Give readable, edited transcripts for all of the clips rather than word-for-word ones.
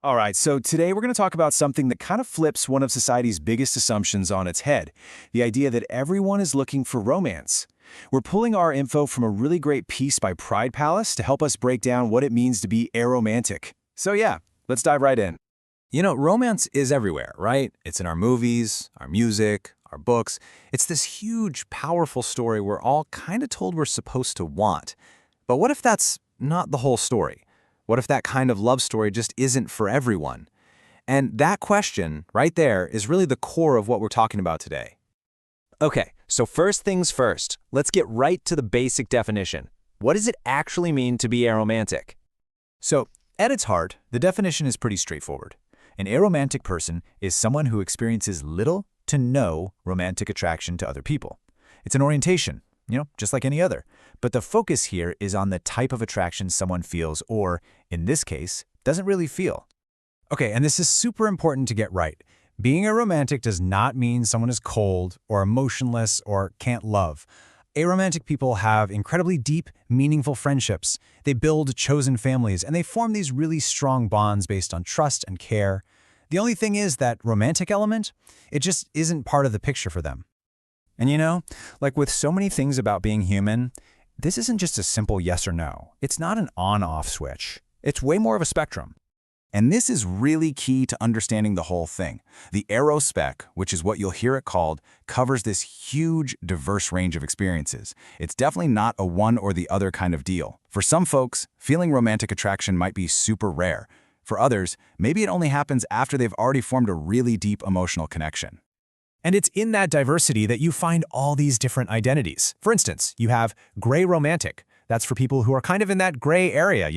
All right, so today we're going to talk about something that kind of flips one of society's biggest assumptions on its head, the idea that everyone is looking for romance. We're pulling our info from a really great piece by Pride Palace to help us break down what it means to be aromantic. So yeah, let's dive right in. Romance is everywhere, right? It's in our movies, our music, our books. It's this huge, powerful story we're all kind of told we're supposed to want. But what if that's not the whole story? What if that kind of love story just isn't for everyone? And that question, right there, is really the core of what we're talking about today. Okay, so first things first, let's get right to the basic definition. What does it actually mean to be aromantic? So, at its heart, the definition is pretty straightforward. An aromantic person is someone who experiences little to no romantic attraction to other people. It's an orientation, just like any other. But the focus here is on the type of attraction someone feels or, in this case, doesn't really feel. Okay, and this is super important to get right. Being aromantic does not mean someone is cold or emotionless or can't love. Aromantic people have incredibly deep, meaningful friendships. They build chosen families, and they form these really strong bonds based on trust and care. The only thing is that romantic element, it just isn't part of the picture for them. And like with so many things about being human, this isn't just a simple yes or no. It's not an on-off switch. It's way more of a spectrum. And this is really key to understanding the whole thing. The Aro spec, which is what you'll hear it called, covers this huge, diverse range of experiences. It's definitely not a one or the other kind of deal. For some folks, feeling romantic attraction might be super rare. For others, maybe it only happens after they've already formed a really deep emotional connection. And it's in that diversity that you find all these different identities. For instance, you have gray romantic. That's for people who are kind of in that gray area,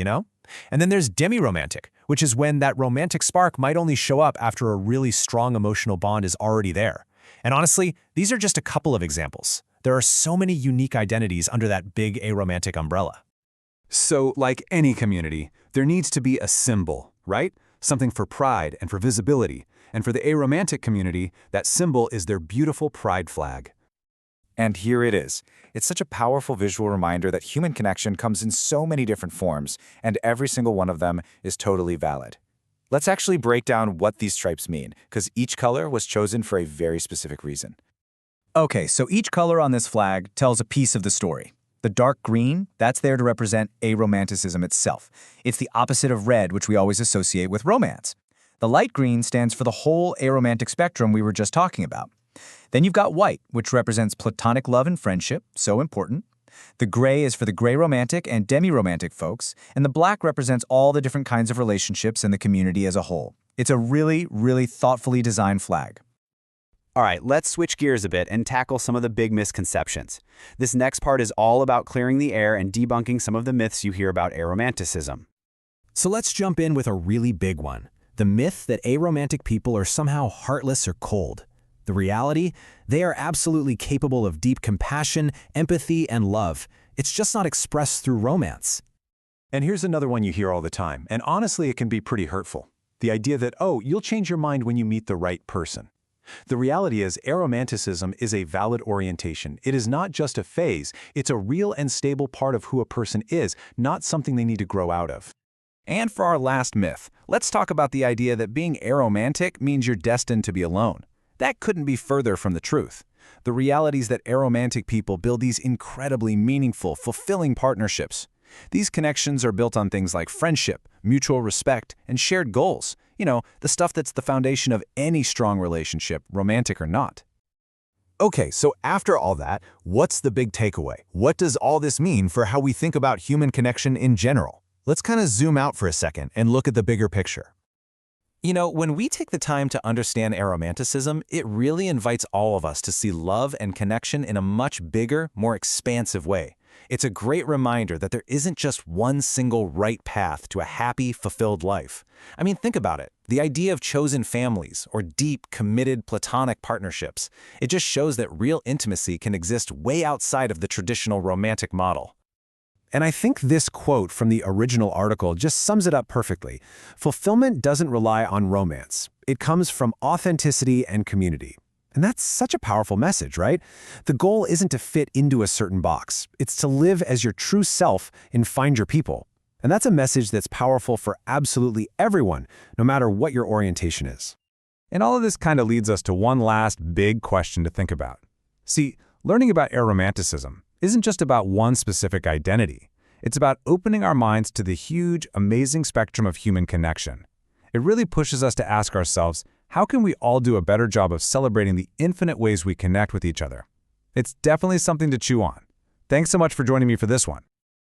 And then there's demi-romantic, which is when that romantic spark might only show up after a really strong emotional bond is already there. And honestly, these are just a couple of examples. There are so many unique identities under that big aromantic umbrella. So, like any community, there needs to be a symbol, right? Something for pride and for visibility. And for the aromantic community, that symbol is their beautiful pride flag. And here it is. It's such a powerful visual reminder that human connection comes in so many different forms, and every single one of them is totally valid. Let's actually break down what these stripes mean, because each color was chosen for a very specific reason. Okay, so each color on this flag tells a piece of the story. The dark green, that's there to represent aromanticism itself. It's the opposite of red, which we always associate with romance. The light green stands for the whole aromantic spectrum we were just talking about. Then you've got white, which represents platonic love and friendship, so important. The gray is for the gray romantic and demi-romantic folks, and the black represents all the different kinds of relationships in the community as a whole. It's a really, really thoughtfully designed flag. All right, let's switch gears a bit and tackle some of the big misconceptions. This next part is all about clearing the air and debunking some of the myths you hear about aromanticism. So let's jump in with a really big one. The myth that aromantic people are somehow heartless or cold. The reality? They are absolutely capable of deep compassion, empathy, and love. It's just not expressed through romance. And here's another one you hear all the time, and honestly it can be pretty hurtful. The idea that, oh, you'll change your mind when you meet the right person. The reality is, aromanticism is a valid orientation. It is not just a phase, it's a real and stable part of who a person is, not something they need to grow out of. And for our last myth, let's talk about the idea that being aromantic means you're destined to be alone. That couldn't be further from the truth. The reality is that aromantic people build these incredibly meaningful, fulfilling partnerships. These connections are built on things like friendship, mutual respect, and shared goals. The stuff that's the foundation of any strong relationship, romantic or not. Okay, so after all that, what's the big takeaway? What does all this mean for how we think about human connection in general? Let's kind of zoom out for a second and look at the bigger picture. When we take the time to understand aromanticism, it really invites all of us to see love and connection in a much bigger, more expansive way. It's a great reminder that there isn't just one single right path to a happy, fulfilled life. I mean, think about it. The idea of chosen families or deep, committed, platonic partnerships, it just shows that real intimacy can exist way outside of the traditional romantic model. And I think this quote from the original article just sums it up perfectly. Fulfillment doesn't rely on romance. It comes from authenticity and community. And that's such a powerful message, right? The goal isn't to fit into a certain box. It's to live as your true self and find your people. And that's a message that's powerful for absolutely everyone, no matter what your orientation is. And all of this kind of leads us to one last big question to think about. See, learning about aromanticism isn't just about one specific identity. It's about opening our minds to the huge, amazing spectrum of human connection. It really pushes us to ask ourselves, how can we all do a better job of celebrating the infinite ways we connect with each other? It's definitely something to chew on. Thanks so much for joining me for this one.